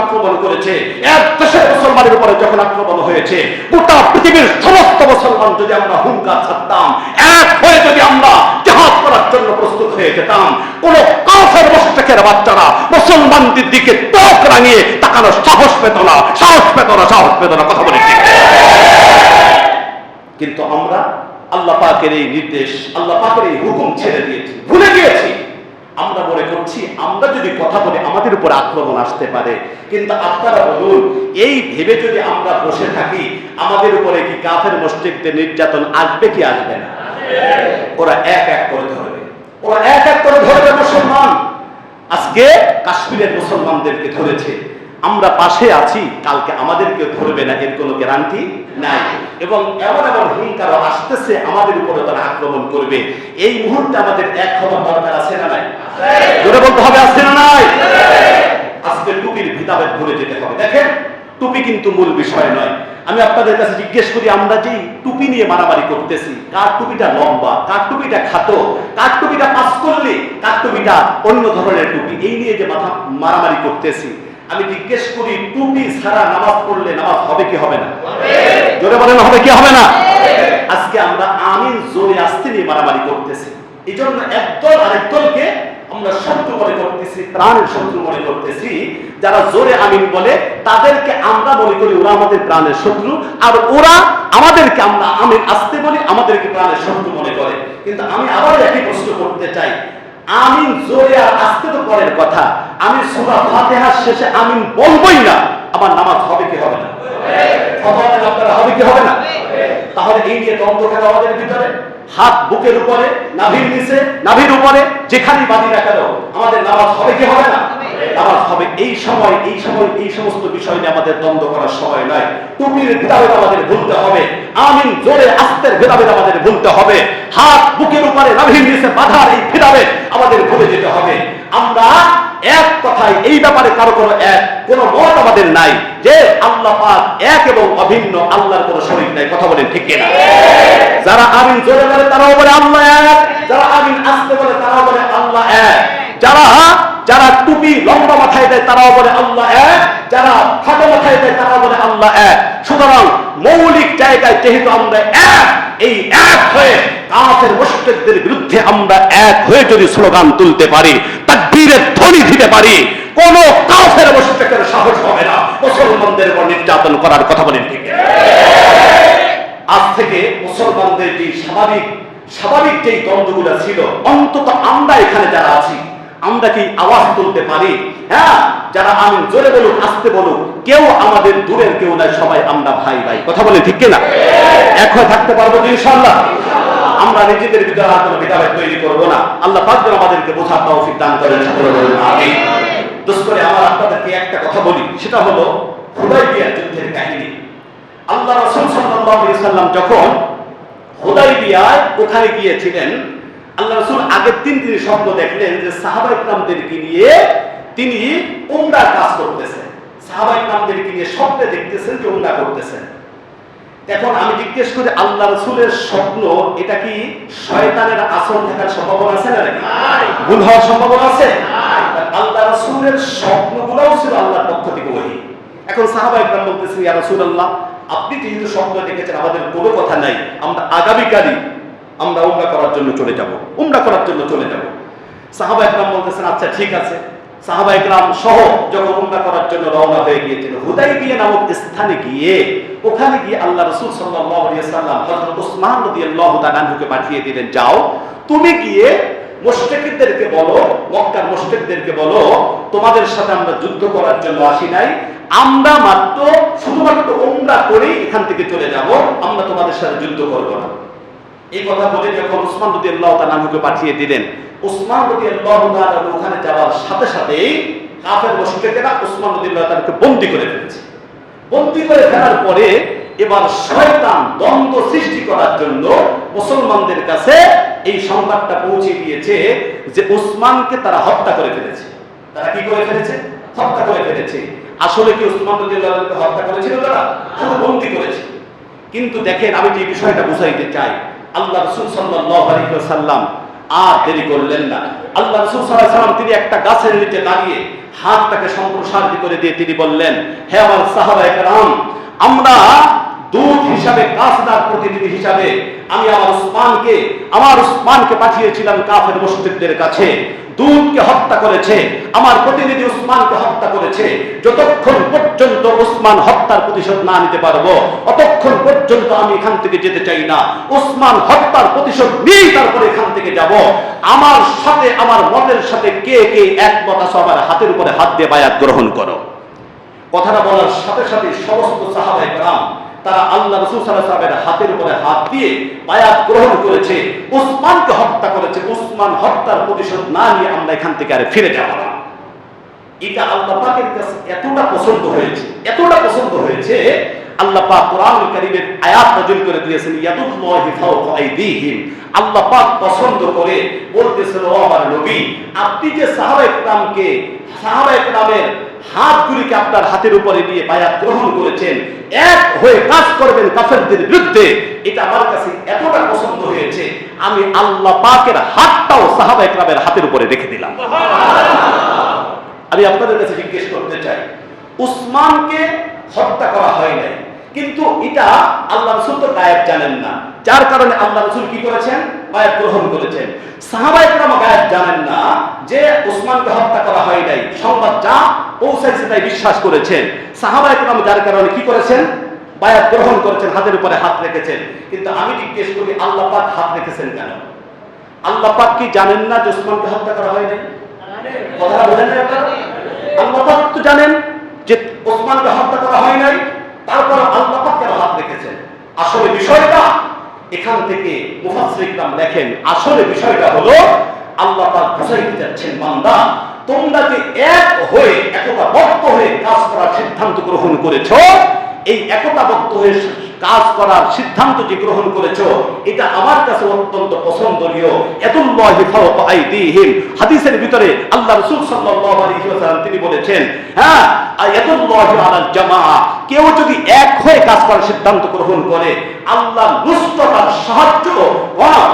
আক্রমণ করেছে, এক দেশের মুসলমানের উপরে যখন আক্রমণ হয়েছে, গোটা পৃথিবীর সমস্ত মুসলমান যদি আমরা হুঙ্কার ছাড়তাম, এক হয়ে যদি আমরা জিহাদ করার জন্য প্রস্তুত হয়ে যেতাম, কোন কাফের মুশরিকের বাচ্চারা মুসলমানদের দিকে চোখ রাঙিয়ে তাকানোর সাহস পেত না। কথা বলে ঠিক। কিন্তু আমরা আল্লাহ পাকের এই নির্দেশ, আল্লাহ পাকের এই হুকুম ছেড়ে দিয়েছি, ভুলে গিয়েছি। আমরা মনে করছি আমরা যদি কথা বলি আমাদের উপর আক্রমণ আসতে পারে। কিন্তু আপনারা বলুন, এই ভেবে যদি আমরা বসে থাকি, আমাদের উপরে কি কাফের মুশরিকদের নির্যাতন আসবে কি আসবে না? ওরা এক এক করে ধরবে মুসলমান। আজকে কাশ্মীরের মুসলমানদেরকে ধরেছে, আমরা পাশে আছি, কালকে আমাদেরকে ধরবে না এর কোনো গ্যারান্টি নাই। এবং এমন হুঙ্কারও আসতেছে আমাদের উপরে তারা আক্রমণ করবে। এই মুহূর্তে আমাদের এক হওয়ার দরকার আছে না নাই? জোরে বলতে হবে, আছে না নাই? আজকে টুপির ভেদাভেদ ভুলে যেতে হবে। দেখেন, টুপি কিন্তু মূল বিষয় নয়। আমি আপনাদের কাছে জিজ্ঞেস করি, আমরা যেই টুপি নিয়ে মারামারি করতেছি, কার টুপিটা লম্বা, কার টুপিটা খাটো, কার টুপিটা পাস করলে, কার টুপিটা অন্য ধরনের টুপি, এই নিয়ে যে মারামারি করতেছি, আমি জিজ্ঞেস করি, টুপি ছাড়া নামাজ পড়লে নামাজ হবে কি হবে না? জোরে বলেন, হবে কি হবে না? আজকে আমরা আমিন জোরে আসতে নিয়ে মারামারি করতেছি। এই জন্য একদল আরেক দলকে আমরা শত্রু মনে করতেছি, প্রাণের শত্রু মনে করতেছি। যারা জোরে আমিন বলে তাদেরকে আমরা মনে করি ওরা আমাদের প্রাণের শত্রু, আর ওরা আমাদেরকে, আমরা আমিন আসতে বলি, আমাদেরকে প্রাণের শত্রু মনে করে। কিন্তু আমি আবার একই প্রশ্ন করতে চাই, আমিন জোরে আর আসতে তো পরের কথা, আমি সূরা ফাতিহার শেষে আমিন বলবোই না, আমার নামাজ হবে কি হবে না? আপনারা হবে কি হবে না? তাহলে এই নিয়ে দ্বন্দ্ব কেন আমাদের ভিতরে? হাত বুকের উপরে, নাভির নিচে, নাভির উপরে, যেখানে বাঁধি না কেন, আমাদের নামাজ হবে কি হবে না? নামাজ হবে। এই সমস্ত বিষয় নিয়ে আমাদের দ্বন্দ্ব করার সময় নয়। টুপির ভেদাভেদ আমাদের ভুলতে হবে, আমিন জোরে আস্তের ভেদাভেদ আমাদের ভুলতে হবে, হাত বুকের উপরে, নাভির নিচে বাঁধার এই ভেদাভেদ আমাদের ভুলে যেতে হবে। আমরা এক কথায় এই ব্যাপারে কারো কোনো মত আমাদের নাই যে আল্লাহ পাক এক এবং অভিন্ন, আল্লাহর কোনো শরীক নাই। কথা বলেন ঠিক কিনা? যারা আমিন জোরে বলে তারাও বলে আল্লাহ এক, যারা আমিন আস্তে বলে তারাও বলে আল্লাহ এক, যারা টুপি লম্বা মাথায় দেয় তারাও বলে আল্লাহ এক, যারা খাটো মাথায় দেয় তারাও বলে আল্লাহ এক। সুতরাং মৌলিক জায়গায় যেহেতু আমরা এক, এই এক হয়ে কাফের মুশরিকদের বিরুদ্ধে আমরা এক হয়ে যদি স্লোগান তুলতে পারি, তাকবীরের ধ্বনি দিতে পারি, কোন কাফের মুশরিকের সাহস হবে না মুসলমানদের উপর নির্যাতন করার। কথা বলেন ঠিক? আজ থেকে মুসলমানদের যে স্বাভাবিক যে দ্বন্দ্বগুলো ছিল, অন্তত আমরা এখানে যারা আছি, আমরা কি আওয়াজ তুলতে পারি? হ্যাঁ, যারা আমিন জোরে বলুক আস্তে বলুক, কেউ আমাদের দূরের কেউ নাই, সবাই আমরা ভাই ভাই। কথা বলে ঠিক কিনা? এক হয়ে থাকতে পারবো তো ইনশাআল্লাহ? আমরা নিজেদের ভিতরে আর কোনো ভেদাভেদ তৈরি করবো না। আল্লাহ পাক যেন আমাদেরকে বোঝার তৌফিক দান করেন। আমিন। দোস্ত করে আমার আপনাদেরকে একটা কথা বলি, সেটা হলো হুদায়বিয়ার যুদ্ধের কাহিনী। আল্লাহ রাসূল সাল্লাল্লাহু আলাইহি ওয়াসাল্লাম যখন হুদায়বিয়ায় ওখানে গিয়েছিলেন, আল্লাহ রাসূল আগের দিন তিনি স্বপ্ন দেখলেন যে সাহাবায়ে কিরামদেরকে নিয়ে তিনি উমরার কাজ করতেছেন। সাহাবায়ে কিরামদেরকে নিয়ে স্বপ্নে দেখতেছেন যে উমরা করতেছেন। এখন আমি জিজ্ঞেস করি, আল্লাহ রাসূলের স্বপ্ন এটা কি শয়তানের আসর থাকার সম্ভাবনা আছে না? ভুল হওয়ার সম্ভাবনা আছে? আল্লাহ রাসূলের স্বপ্নগুলোও ছিল আল্লাহর পক্ষ থেকে ওহী। এখন সাহাবায়ে কিরাম বলতেছেন, ইয়া রাসূলুল্লাহ, আপনি যেহেতু স্বপ্ন দেখেছেন, আমাদের কোনো কথা নাই, আমরা আগামীকালই আমরা উমরা করার জন্য চলে যাব। সাহাবায়ে কিরাম বলতেছেন, আচ্ছা ঠিক আছে। সাহাবায়ে কিরাম সহ যখন উমরা করার জন্য রওনা হয়ে গিয়েছিল, হুদায়বিয়া নামক স্থানে ওখানে গিয়ে আল্লাহ রাসূল সাল্লাল্লাহু আলাইহি ওয়াসাল্লাম হযরত উসমান রাদিয়াল্লাহু তাআলা আনহুকে পাঠিয়ে দিলেন, যাও তুমি গিয়ে মুশরিকদেরকে বলো, মক্কার মুশরিকদেরকে বলো, তোমাদের সাথে আমরা যুদ্ধ করার জন্য আসি নাই, আমরা শুধুমাত্র উমরা করেই এখান থেকে চলে যাব, আমরা তোমাদের সাথে যুদ্ধ করব না। এই কথা বলে যখন উসমান রাদিয়াল্লাহু তাআলা আনহুকে পাঠিয়ে দিলেন, উসমান রাদিয়াল্লাহু তাআলা ওখানে যাওয়ার সাথে সাথেই কাফের মুশরিকেরা উসমান রাদিয়াল্লাহু তাআলাকে বন্দী করে ফেলেছে। বন্দী করে ফেলার পরে এবার শয়তান দ্বন্দ্ব সৃষ্টি করার জন্য মুসলমানদের কাছে এই সংবাদটা পৌঁছে দিয়েছে যে উসমানকে তারা হত্যা করে ফেলেছে। তারা কি করে ফেলেছে? হত্যা করে ফেলেছে। আসলে কি উসমান রাদিয়াল্লাহু তাআলাকে হত্যা করেছিল তারা? শুধু বন্দী করেছে। কিন্তু দেখেন, আমি যে বিষয়টা বুঝাইতে চাই, আল্লাহ রাসূল সাল্লাল্লাহু আলাইহি ওয়াসাল্লাম আর দেরি করলেন না। আল্লাহ রাসূল সাল্লাল্লাহু আলাইহি ওয়াসাল্লাম তিনি একটা গাছের নিচে দাঁড়িয়ে হাতটাকে সম্প্রসারিত করে দিয়ে তিনি বললেন, হে আমার সাহাবায়ে কেরাম, আমরা দূত হিসাবে, কাসদার প্রতিনিধি হিসাবে আমি আমার উসমানকে পাঠিয়েছিলাম কাফের মুশরিকদের কাছে। দূতকে হত্যা করেছে, আমার প্রতিনিধি উসমানকে হত্যা করেছে। যতক্ষণ পর্যন্ত উসমান হত্যার প্রতিশোধ না নিতে পারবো, ততক্ষণ পর্যন্ত আমি এখান থেকে যেতে চাই না। উসমান হত্যার প্রতিশোধ নিয়েই তারপরে এখান থেকে যাব। আমার সাথে, আমার মতের সাথে কে কে একমত আছো, আমার হাতের উপরে হাত দিয়ে বায়াত গ্রহণ করো। কথাটা বলার সাথে সাথে সমস্ত সাহাবায়ে কেরাম তারা আল্লাহ রাসূল সাল্লাল্লাহু আলাইহি ওয়াসাল্লামের হাতের উপরে হাত দিয়ে বায়াত গ্রহণ করেছে। উসমানকে হত্যা করেছে। উসমান হত্যার প্রতিশোধ না নিয়ে আমরা এখান থেকে আর ফিরে যাব না। এটা আল্লাহ পাকের কাছে এতটা পছন্দ হয়েছে, আল্লাহ পাক কোরআনুল কারীমের আয়াত নাযিল করে দিয়েছেন, ইয়াদুল্লাহি ফাওকা আইদিহিম। আল্লাহ পাক পছন্দ করে বলতেছেন, ও আমার নবী, আপনি যে সাহাবায়ে কেরামের হাতগুলিকে আপনার হাতের উপরে নিয়ে বায়াত গ্রহণ করেছেন, এক হয়ে কাজ করবেন কাফেরদের বিরুদ্ধে, এটা আমার কাছে এতটা পছন্দ হয়েছে, আমি আল্লাহ পাকের হাতটাও সাহাবায়ে কেরামের হাতের উপরে রেখে দিলাম। আমি আপনাদের কাছে জিজ্ঞেস করতে চাই, উসমানকে হত্যা করা হয় নাই, কিন্তু এটা আল্লাহ রাসূল তো গায়েব জানেন না, যার কারণে আল্লাহ রাসূল কি করেছেন? বায়াত গ্রহণ করেছেন। সাহাবায়ে কেরাম গায়েব জানেন না যে উসমানকে হত্যা করা হয় নাই, সংবাদ যা পৌঁছাইছে তাই বিশ্বাস করেছেন। সাহাবায়ে কেরাম যার কারণে কি করেছেন? বায়াত গ্রহণ করেছেন, হাতের উপরে হাত রেখেছেন। কিন্তু আমি জিজ্ঞেস করি, আল্লাহ পাক হাত রেখেছেন কেন? আল্লাহ পাক কি জানেন না যে উসমানকে হত্যা করা হয় নাই? কথাটা বলেন না আপনারা? আল্লাহ পাক তো জানেন যে উসমানকে হত্যা করা হয় নাই, তারপর আল্লাহ পাক কেন হাত রেখেছেন? আসলে বিষয়টা এখান থেকে মুফাসসির ইকরাম লেখেন, আসলে বিষয়টা হলো আল্লাহ পাক বুঝাইতে যাচ্ছেন, বান্দা তোমরা যে এক হয়ে একতাবদ্ধ হয়ে কাজ করার সিদ্ধান্ত গ্রহণ করেছো, এই একতাবদ্ধ হয়ে কাজ করার সিদ্ধান্ত যে গ্রহণ করেছো, এটা আমার কাছে অত্যন্ত পছন্দনীয়। ইয়াদুল্লাহি ফাওকা আইদিহিম, হাদিসের ভিতরে আল্লাহ রাসূল সাল্লাল্লাহু আলাইহি ওয়াসাল্লাম তিনি বলেছেন, হ্যাঁ, ইয়াদুল্লাহি আলাল জামাআ, কেউ যদি এক হয়ে কাজ করার সিদ্ধান্ত গ্রহণ করে, আল্লাহ নুসরত আর সাহায্য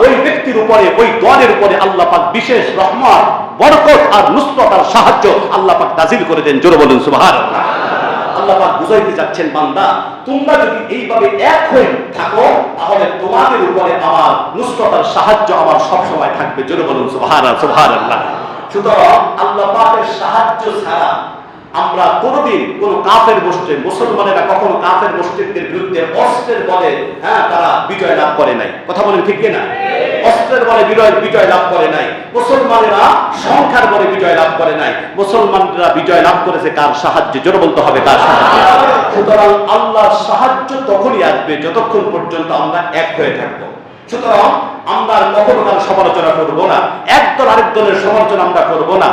ওই ব্যক্তির উপরে, ওই দলের উপরে আল্লাহ পাক বিশেষ রহমত, বরকত আর নুসরত আর সাহায্য আল্লাহ পাক নাযিল করে দেন। জোরে বলুন সুবহানাল্লাহ। আল্লাহ পাক বুঝাইতে যাচ্ছেন, বান্দা তোমরা যদি এইভাবে এক হয়ে থাকো, তাহলে তোমাদের উপরে আমার নুসরত আর সাহায্য আমার সব সময় থাকবে। জোরে বলুন সুবহানাল্লাহ। সুতরাং আল্লাহ পাকের সাহায্য ছাড়া আমরা কোনোদিন কোন কাফের গোষ্ঠী, মুসলমানেরা কখনো কাফের গোষ্ঠীদের বিরুদ্ধে অস্ত্রের বলে তারা বিজয় লাভ করে নাই। কথা বলেন ঠিক কিনা? অস্ত্রের বলে বিজয় লাভ করে নাই। মুসলমানেরা সংখ্যার বলে বিজয় লাভ করে নাই। মুসলমানরা বিজয় লাভ করেছে কার সাহায্যে? জোরে বলতে হবে, কার সাহায্যে? সুতরাং আল্লাহর সাহায্য তখনই আসবে যতক্ষণ পর্যন্ত আমরা এক হয়ে থাকবো। সুতরাং আমরা কখনো কারো সমালোচনা করবো না, একদল আরেক দলের সমালোচনা আমরা করবো না।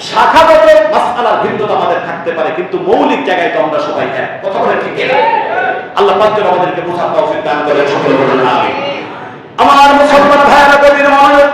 শাখাগত মাসআলার ভিন্নতা আমাদের থাকতে পারে, কিন্তু মৌলিক জায়গায় তো আমরা সবাই এক। কথা বলে ঠিক কিনা? আল্লাহ পাক যেন আমাদেরকে বোঝার তৌফিক দান করেন, সকলে বলুন আমিন। আমার মুসলমান ভাইয়েরা, গভীর মনোযোগ।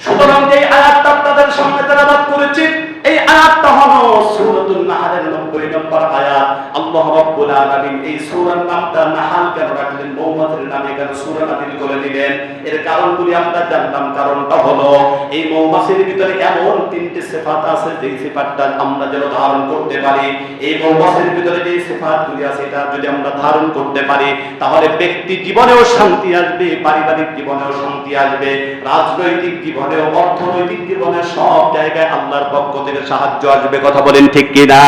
সুতরাং যে আয়াতটা আপনাদের সামনে তেলাওয়াত করেছি, এই আয়াতটা হলো সূরাতুন নাহলের 90 নম্বর আয়াত। আল্লাহ রাব্বুল আলামিন এই সূরার নামটা নাহল কেন রাখলেন, মৌমাছির নামে কেন সূরা নাযিল করে দিলেন, এর কারণগুলি আমরা জানলাম। কারণটা হলো এই মৌমাছির ভিতরে এমন তিনটি সিফাত আছে, যে সিফাতটা আমরা যেন ধারণ করতে পারি। এই মৌমাছির ভিতরে যে সিফাতগুলি আছে, এটা যদি আমরা ধারণ করতে পারি, তাহলে ব্যক্তি জীবনেও শান্তি আসবে, পারিবারিক জীবনেও শান্তি আসবে, রাজনৈতিক জীবনেও, অর্থনৈতিক জীবনে, সব জায়গায় আল্লাহর পক্ষ থেকে সাহায্য আসবে। কথা বলেন ঠিক কিনা?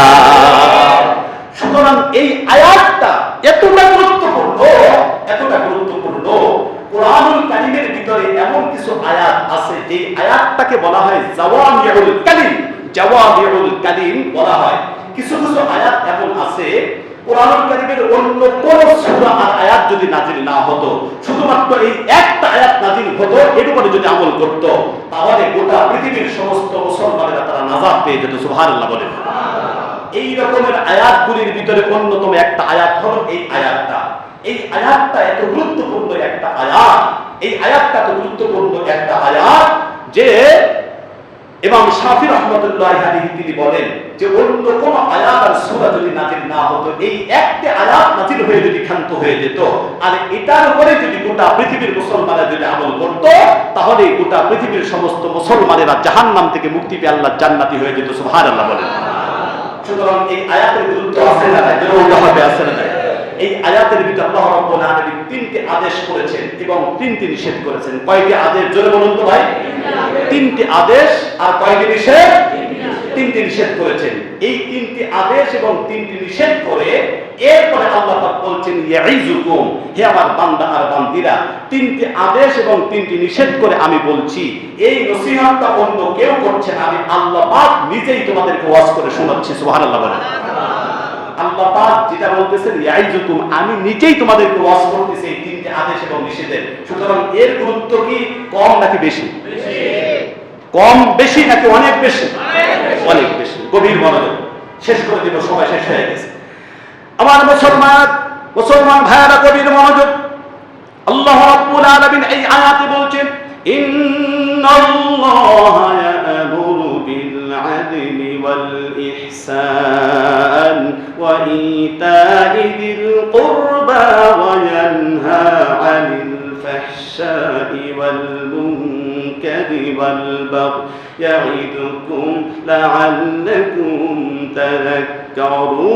সুতরাং এই আয়াতটা এতটা গুরুত্বপূর্ণ, কোরআনুল কারীমের ভিতরে এমন কিছু আয়াত আছে, যে আয়াতটাকে বলা হয় জাওয়ামিউল কালিম। জাওয়ামিউল কালিম বলা হয়। কিছু কিছু আয়াত এমন আছে, কোরআনুল কারীমের অন্য কোন সূরা আর আয়াত যদি নাযিল না হতো, শুধুমাত্র এই একটা আয়াত নাযিল হতো, এর উপরে যদি আমল করত, তাহলে গোটা পৃথিবীর সমস্ত মুসলমানেরা তারা নাজাত পেয়ে যেত। সুবহানাল্লাহ বলেন। এই রকমের আয়াতগুলির ভিতরে অন্যতম একটা আয়াত হলো এই আয়াতটা। এই আয়াতটা এত গুরুত্বপূর্ণ একটা আয়াত, এই আয়াতটা এত গুরুত্বপূর্ণ একটা আয়াত যে ইমাম শাফি রাহমাতুল্লাহি আলাইহি তিনি বলেন যে অন্য কোন আয়াত আর সূরা যদি নাযিল না হতো, এই একটা আয়াত নাযিল হয়ে যদি ক্ষান্ত হয়ে যেত, আর এটার উপরে যদি গোটা পৃথিবীর মুসলমানরা যদি আমল করত, তাহলে গোটা পৃথিবীর সমস্ত মুসলমানেরা জাহান্নাম থেকে মুক্তি পেয়ে আল্লাহর জান্নাতি হয়ে যেত। সুবহানাল্লাহ বলেন। সুতরাং এই আয়াতের গুরুত্ব আছে না, জরুরি আছে না? এই আয়াতের ভিতরে আল্লাহ রাব্বুল আলামিন তিনটি আদেশ করেছেন এবং তিনটি নিষেধ করেছেন। কয়টি আদেশ জোরে বলুন তো ভাই? তিনটি আদেশ। আর কয়টি নিষেধ? তিনটি নিষেধ করেছেন। এই তিনটি আদেশ এবং তিনটি নিষেধ করে এরপরে আল্লাহ পাক বলছেন ইয়াইজুকুম, হে আমার বান্দা আর বান্দিরা, তিনটি আদেশ এবং তিনটি নিষেধ করে আমি বলছি, এই নসিহতটা অন্য কেউ করছে না, আমি আল্লাহ পাক নিজেই তোমাদেরকে ওয়াজ করে শোনাচ্ছি। সুবহানাল্লাহ বলেন। আল্লাহ পাক যেটা বলতেছেন ইয়াইজুকুম, আমি নিজেই তোমাদেরকে ওয়াজ করতেছি এই তিনটি আদেশ এবং নিষেধের। সুতরাং এর গুরুত্ব কি কম নাকি বেশি? কম বেশি নাকি অনেক বেশি? অনেক বেশি। গভীর মনোযোগ। শেষ করে দিব, সময় শেষ হয়ে গেছে। আমার মুসলমান ভাইয়েরা গভীর মনোযোগ। আল্লাহ রাব্বুল আলামিন এই আয়াতে বলছেন ইন্নাল্লাহা ইয়া'মুরু বিল আদলি ওয়াল ইহসান ওয়া ইতা'i যিল কুরবা ওয়া ইয়ানহা 'আনিল ফাহশা'i ওয়াল মুনকারি ওয়াল বাগই ইয়া'iদুকুম লা'আল্লাকুম তাযাক্কারুন।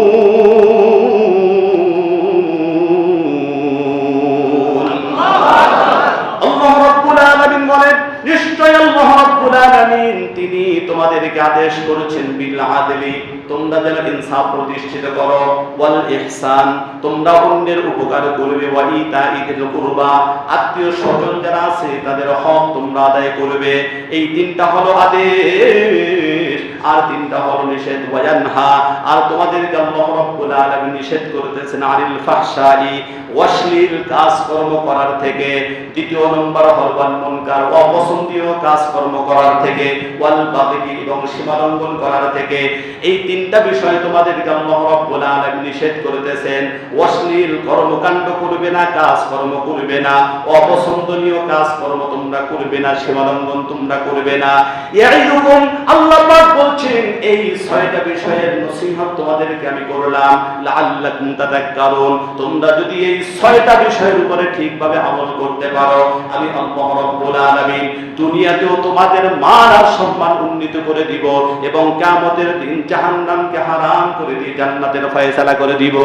আল্লাহ রাব্বুল আলামিন বলেন, নিশ্চয় আল্লাহ রাব্বুল আলামিন তিনি তোমাদেরকে আদেশ করেছেন বিল আদলি, তোমরা যেন ইনসাফ প্রতিষ্ঠিত করো, ওয়াল ইহসান, তোমরা অন্যের উপকার করবে, ওয়া ইতা'i যিল কুরবা, আত্মীয় স্বজন যারা আছে তাদের হক তোমরা আদায় করবে। এই তিনটা হলো আদেশ, আর তিনটা হলো নিষেধ। ওয়া ইয়ানহা, আর তোমাদেরকে আল্লাহ রাব্বুল আলামিন নিষেধ করতেছেন আনিল ফাহশাই, অশ্লীল কাজকর্ম করার থেকে। দ্বিতীয় নম্বর হল ওয়াল মুনকার, অপছন্দনীয় কাজকর্ম করার থেকে। ওয়াল বাগই, এবং সীমালঙ্ঘন করার থেকে। এই তিনটা বিষয় তোমাদেরকে আল্লাহ রাব্বুল আলামিন নিষেধ করতেছেন। অশ্লীল কর্মকাণ্ড করবে না, কাজকর্ম করবে না, অপছন্দনীয় কাজকর্ম তোমরা করবে না, সীমালঙ্ঘন তোমরা করবে না। ইয়াইদুকুম, আল্লাহ পাক বলছেন এই ছয়টা বিষয়ের নসিহত তোমাদেরকে আমি করলাম, লাআল্লাকুম তাযাক্কারুন, তোমরা যদি এই ছয়টা বিষয়ের উপরে ঠিকভাবে আমল করতে পারো, আমি আল্লাহ রাব্বুল আলামিন দুনিয়াতেও তোমাদের মান আর সম্মান উন্নীত করে দিব, এবং কিয়ামতের দিন জাহান্নামকে হারাম করে দিয়ে জান্নাতের ফয়সালা করে দিব।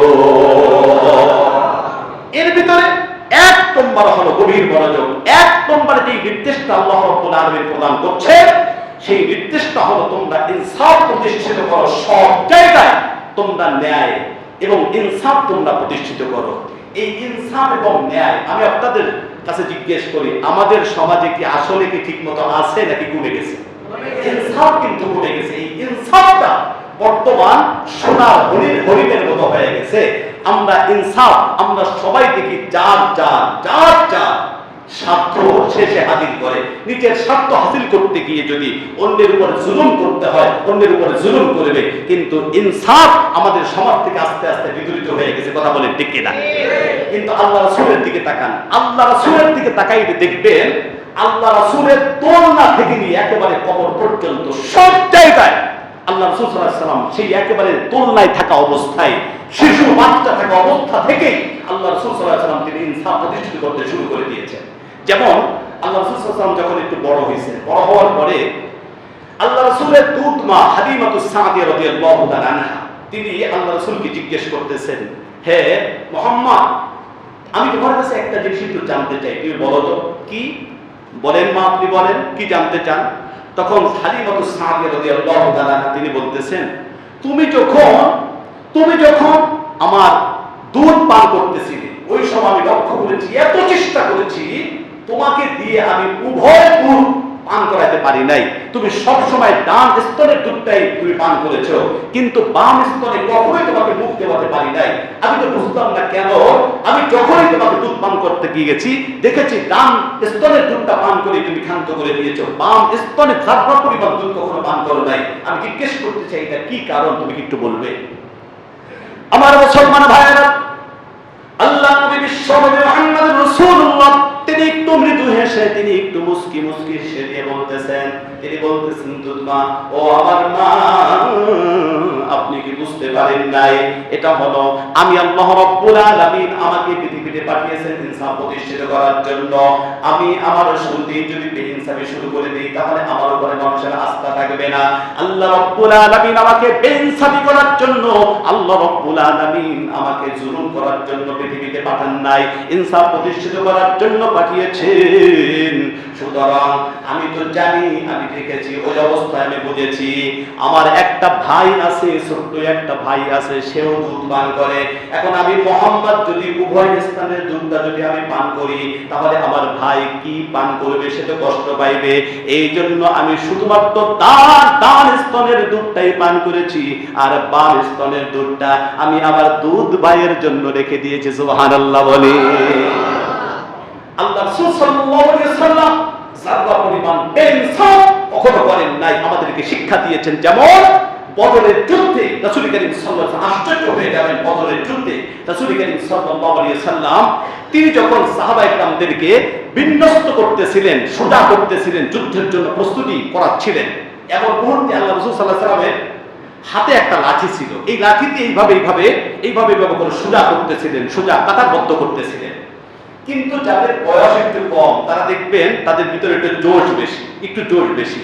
এর ভিতরে এক নম্বর হলো গভীর মনোযোগ। এক নম্বরে যে নির্দেশটা আল্লাহ রাব্বুল আলামিন প্রদান করছে, সেই নির্দেশটা হলো তোমরা ইনসাফ প্রতিষ্ঠিত করো, সব জায়গায় তোমরা ন্যায় এবং ইনসাফ তোমরা প্রতিষ্ঠিত করো। এই ইনসাফ এবং ন্যায়, আমি আপনাদের কাছে জিজ্ঞেস করি, আমাদের সমাজে কি আসলে কি ঠিকমতো আছে নাকি কমে গেছে? ইনসাফ কিন্তু কমে গেছে। এই ইনসাফটা বর্তমান সোনার হরিণের মতো হয়ে গেছে। আমরা ইনসাফ, আমরা সবাই দেখি যার স্বার্থ শেষে হাজির করে, নিজের স্বার্থ হাসিল করতে গিয়ে যদি অন্যের উপর জুলুম করতে হয়, অন্যের উপর জুলুম করবে। কিন্তু ইনসাফ আমাদের সমাজ থেকে আস্তে আস্তে বিদূরিত হয়ে গেছে। কথা বলেন ঠিক কিনা? কিন্তু আল্লাহ রাসূলের দিকে তাকান, আল্লাহ রাসূলের দিকে তাকাইলে দেখবেন আল্লাহ রাসূলের দোলনা থেকে নিয়ে একেবারে কবর পর্যন্ত সব জায়গায় আল্লাহ রাসূল সাল্লাল্লাহু আলাইহি ওয়াসাল্লাম সেই একেবারে দোলনায় থাকা অবস্থায়, শিশু বাচ্চা থাকা অবস্থা থেকে আল্লাহ রাসূল সাল্লাল্লাহু আলাইহি ওয়াসাল্লাম তিনি ইনসাফ প্রতিষ্ঠিত করতে শুরু করে দিয়েছেন। যেমন আল্লাহ রাসূল সাল্লাল্লাহু আলাইহি ওয়াসাল্লাম যখন একটু বড় হয়েছেন, বড় হওয়ার পরে আল্লাহ রাসূলের দুধ মা হালিমাতুস সাদিয়া রাদিয়াল্লাহু তাআলা আনহা তিনি আল্লাহ রাসূলকে জিজ্ঞেস করতেছেন, হে মুহাম্মদ, আমি তোমার কাছে একটা জিনিস একটু জানতে চাই, তুমি বলো তো কি? বলেন মা, আপনি বলেন কি জানতে চান? তখন হালিমাতুস সাদিয়া রাদিয়াল্লাহু তাআলা আনহা তিনি বলতেছেন, তুমি যখন আমার দুধ পান করতেছিলে, ওই সময় আমি লক্ষ্য করেছি, এত চেষ্টা করেছি তোমাকে দিয়ে আমি উভয় দুধ পান করাতে পারি নাই। তুমি সব সময় ডান স্তনের দুধটাই তুমি পান করেছো, কিন্তু বাম স্তনে কখনোই তোমাকে মুখ দেওয়াতে পারি নাই। আমি তো বুঝতাম না কেন। আমি যখনই তোমাকে দুধ পান করতে গিয়েছি, দেখেছি ডান স্তনের দুধটা পান করে তুমি ক্ষান্ত করে দিয়েছো, বাম স্তনে যারা পরিমাণ দুধ কখনো পান করো নাই। আমি জিজ্ঞেস করতে চাই এটা কি কারণ, তুমি একটু বলবে? আমার মুসলমান ভাইয়েরা, আল্লাহ নবী বিশ্বনবী মুহাম্মদ রাসূলুল্লাহ তিনি একটু মৃদু হেসে তিনি একটু মুস্কি মুস্কি হেসে দিয়ে বলতেছেন, তিনি বলতেছেন দুধমা, ও আমার মা, আপনি কি বুঝতে পারেন নাই? এটা হলো আমি আল্লাহ রাব্বুল আলামিন আমাকে পৃথিবীতে পাঠিয়েছেন ইনসাফ প্রতিষ্ঠিত করার জন্য। আমি আমার শুরুতেই যদি বেইনসাফি শুরু করে দিই তাহলে আমার উপরে মানুষের আস্থা থাকবে না। আল্লাহ রাব্বুল আলামিন আমাকে বেইনসাফি করার জন্য, আল্লাহ রাব্বুল আলামিন আমাকে জুলুম করার জন্য পৃথিবীতে পাঠান নাই, ইনসাফ প্রতিষ্ঠিত করার জন্য পাঠিয়েছেন। সুতরাং আমি তো জানি, আমি দেখেছি, ওই অবস্থায় আমি বুঝেছি আমার একটা ভাই আছে, ছোট্ট একটা ভাই আছে, সেও দুধ পান করে। এখন আমি মুহাম্মদ যদি উভয় স্থানের দুধটা যদি আমি পান করি তাহলে আমার ভাই কি পান করবে? সে তো কষ্ট পাইবে। এই জন্য আমি শুধুমাত্র ডান স্তনের দুধটাই পান করেছি, আর বাম স্তনের দুধটা আমি আমার দুধ ভাইয়ের জন্য রেখে দিয়েছি। সুবহানাল্লাহ বলে। আল্লাহ রাসূল সাল্লাল্লাহু আলাইহি ওয়াসাল্লাম যারা পরিমাণ ইনসাফ কখনো করেন নাই, আমাদেরকে শিক্ষা দিয়েছেন। যেমন বদরের যুদ্ধে রাসূল করিম সাল্লাল্লাহু আলাইহি ওয়াসাল্লাম আশ্চর্য হয়ে যাবেন। বদরের যুদ্ধে রাসূল করিম সাল্লাল্লাহু আলাইহি ওয়াসাল্লাম তিনি যখন সাহাবায়ে কেরামদেরকে বিন্যস্ত করতেছিলেন, সোজা করতেছিলেন, যুদ্ধের জন্য প্রস্তুতি করাচ্ছিলেন, এমন মুহূর্তে আল্লাহ রাসূল সাল্লাল্লাহু আলাইহি ওয়াসাল্লামের হাতে একটা লাঠি ছিল। এই লাঠিতে এইভাবে করে সোজা করতেছিলেন, সোজা কাতারবদ্ধ করতেছিলেন। কিন্তু যাদের বয়স একটু কম তারা দেখবেন তাদের ভিতরে একটু জোশ বেশি।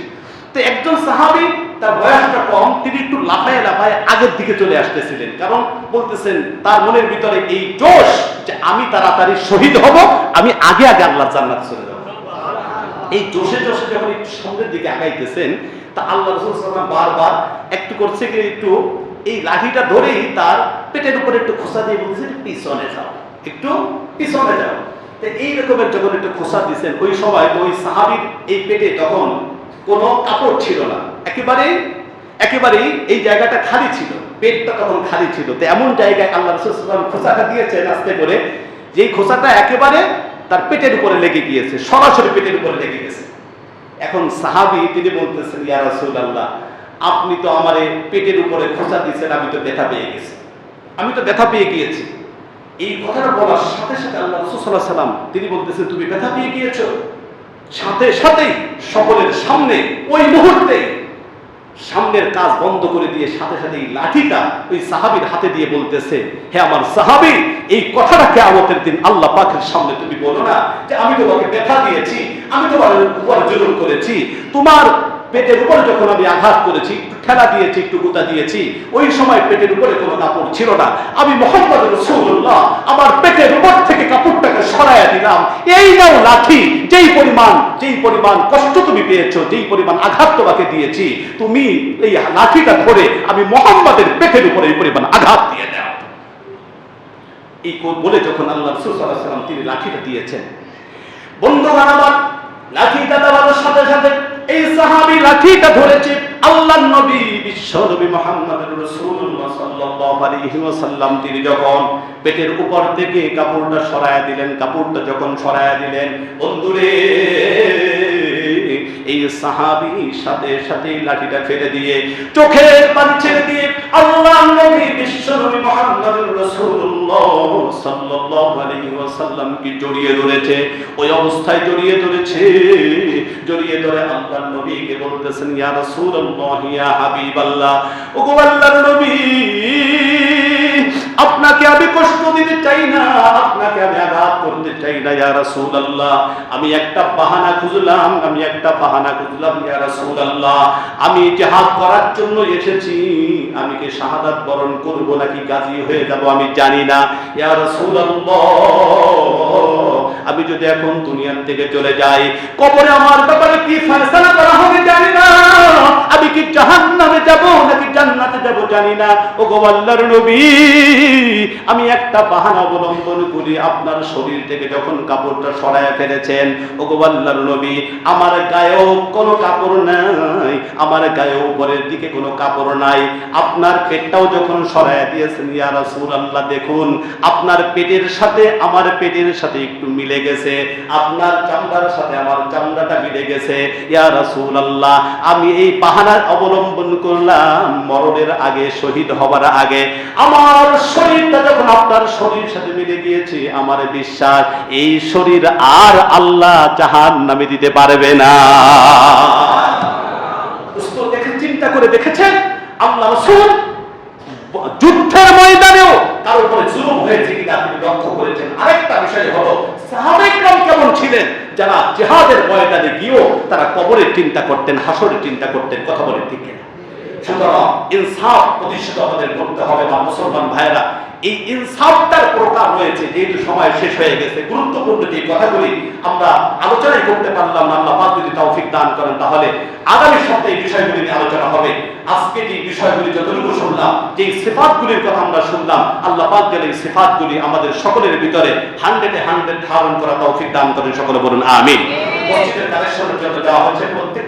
তো একজন সাহাবী, তার বয়সটা কম, তিনি একটু লাফায় আগের দিকে চলে আসতেছিলেন, কারণ বলতেছেন তার মনের ভিতরে এই জোশ যে আমি তাড়াতাড়ি শহীদ হব, আমি আগে আল্লাহর জান্নাতে চলে যাব। এই জোশে যখন একটু সামনের দিকে আগাইতেছেন, তা আল্লাহ রাসূল সাল্লাল্লাহু আলাইহি ওয়াসাল্লাম বারবার একটু করছে কি, একটু এই লাঠিটা ধরেই তার পেটের উপরে একটু খোঁচা দিয়ে বলতেছে পিছনে যাও, একটু পিছনে যাও। এই রকমের যখন একটু খোঁচা দিচ্ছেন, ওই সময় ওই সাহাবীর এই পেটে তখন কোনো কাপড় ছিল না, একেবারেই এই জায়গাটা খালি ছিল, পেটটা তখন খালি ছিল। তো এমন জায়গায় আল্লাহ রাসূল সাল্লাল্লাহু আলাইহি ওয়াসাল্লাম খোঁচাটা দিয়েছেন আস্তে করে, যেই খোঁচাটা একেবারে তার পেটের উপরে লেগে গিয়েছে, সরাসরি পেটের উপরে লেগে গেছে। এখন সাহাবী তিনি বলতেছেন, ইয়া রাসূলুল্লাহ, আপনি তো আমারে পেটের উপরে খোঁচা দিয়েছেন, আমি তো ব্যথা পেয়ে গিয়েছি। এই কথাটা বলার সাথে সাথে আল্লাহ রাসূল সাল্লাল্লাহু আলাইহি ওয়াসাল্লাম তিনি বলতেছেন, তুমি ব্যথা পেয়ে গিয়েছো? সাথেই সকলের সামনে ওই মুহূর্তে সামনের কাজ বন্ধ করে দিয়ে সাথে এই লাঠিটা ওই সাহাবীর হাতে দিয়ে বলতেছে, হে আমার সাহাবী, এই কথাটা কিয়ামতের দিন আল্লাহ পাকের সামনে তুমি বলো না যে আমি তোমাকে ব্যথা দিয়েছি, আমি তোমার উপর জুলুম করেছি, তোমার পেটের উপর যখন আমি আঘাত করেছি, ঠেলা দিয়েছি, একটু গুতা দিয়েছি, ওই সময় পেটের উপরে কোনো কাপড় ছিল না, আমি মুহাম্মদ রাসূলুল্লাহ আমার পেটের উপর থেকে কাপড়টাকে সরাইয়া দিলাম, এই নাও লাঠি, যেই পরিমাণ কষ্ট তুমি পেয়েছো, যেই পরিমাণ আঘাত তোমাকে দিয়েছি, তুমি এই লাঠিটা ধরে আমি মুহাম্মাদের পেটের উপরে এই পরিমাণ আঘাত দিয়ে দাও। এই বলে যখন আল্লাহ রাসূল সাল্লাল্লাহু আলাইহি ওয়াসাল্লাম তিনি লাঠিটা দিয়েছেন, বন্ধুগণ আমার, লাঠিটা দেওয়ার সাথে সাথে এই সাহাবী লাঠিটা ধরেছে। আল্লাহর নবী বিশ্ব নবী মুহাম্মদুর রাসূলুল্লাহ সাল্লাল্লাহু আলাইহি ওয়াসাল্লাম তিনি যখন পেটের উপর থেকে কাপড়টা সরায়া দিলেন, বন্ধুরে, এই সাহাবী সাথে লাঠিটা ফেলে দিয়ে, চোখের পানি ছেড়ে দিয়ে আল্লাহর নবী বিশ্ব নবী মুহাম্মদুর রাসূলুল্লাহ সাল্লাল্লাহু আলাইহি ওয়াসাল্লাম কি জড়িয়ে ধরেছে। ওই অবস্থায় জড়িয়ে ধরে আল্লাহর নবীকে বলতেছেন, ইয়া রাসূলুল্লাহ, ইয়া হাবিবাল্লাহ, ওগো আল্লাহর নবী, আপনাকে আমি কষ্ট দিতে চাই না, আপনাকে আমি আঘাত করতে চাই না, ইয়া রাসূলুল্লাহ, আমি একটা বাহানা খুঁজলাম, ইয়া রাসূলুল্লাহ, আমি জিহাদ করার জন্য এসেছি, আমি কি শাহাদাত বরণ করব নাকি গাজী হয়ে যাব আমি জানি না, ইয়া রাসূলুল্লাহ, আমি যদি এখন দুনিয়া থেকে চলে যাই, কবরে আমার ব্যাপারে কি ফয়সালা করা হবে জানি না, আমি কি জাহান্নামে যাব নাকি জান্নাতে যাব জানি না। ওগো আল্লাহর নবী, আমি একটা বাহানা অবলম্বন করি, আপনার শরীর থেকে যখন কাপড়টা সরায়া ফেলেছেন, ওগো আল্লাহর নবী, আমার গায়েও কোনো কাপড় নাই, আমার গায়েও উপরের দিকে কোনো কাপড় নাই, আপনার পেটটাও যখন সরায়া দিয়েছেন, ইয়া রাসূলুল্লাহ, দেখুন আপনার পেটের সাথে আমার পেটের সাথে একটু মিলে মিলে গেছে, আপনার চামড়ার সাথে আমার চামড়াটা মিলে গেছে, ইয়া রাসূলুল্লাহ আমি এই বাহানা অবলম্বন করলাম, মরণের আগে, শহীদ হবার আগে আমার শরীরটা যখন আপনার শরীরের সাথে মিলে গিয়েছে, আমার বিশ্বাস এই শরীর আর আল্লাহ জাহান্নামে দিতে পারবে না। দেখেন, চিন্তা করে দেখেছেন আল্লাহ রাসূল যুদ্ধের ময়দানেও তার উপরে জুলুম হয়েছে কিনা আপনি লক্ষ্য করেছেন? আরেকটা বিষয় হলো সাহাবায়ে কেরাম কেমন ছিলেন, যারা জিহাদের ময়দানে গিয়েও তারা কবরের চিন্তা করতেন, হাসরের চিন্তা করতেন। কথা বলেন ঠিক কিনা? সুতরাং ইনসাফ প্রতিষ্ঠিত আমাদের করতে হবে। বা মুসলমান ভাইরা, এই ইনসাফটার প্রকার রয়েছে। যেহেতু সময় শেষ হয়ে গেছে, গুরুত্বপূর্ণ যে কথাগুলি আমরা আলোচনাই করতে পারলাম না, আল্লাহ পাক যদি তৌফিক দান করেন তাহলে আগামী সপ্তাহে এই বিষয়গুলি নিয়ে আলোচনা হবে। আজকে যে বিষয়গুলি যতটুকু শুনলাম, যে সিফাতগুলির কথা আমরা শুনলাম, আল্লাহ পাক যেন এই সিফাতগুলি আমাদের সকলের ভিতরে 100-100 ধারণ করা তৌফিক দান করেন। সকলে বলুন আমিন। মসজিদের কালেকশনের জন্য দেওয়া হচ্ছে প্রত্যেক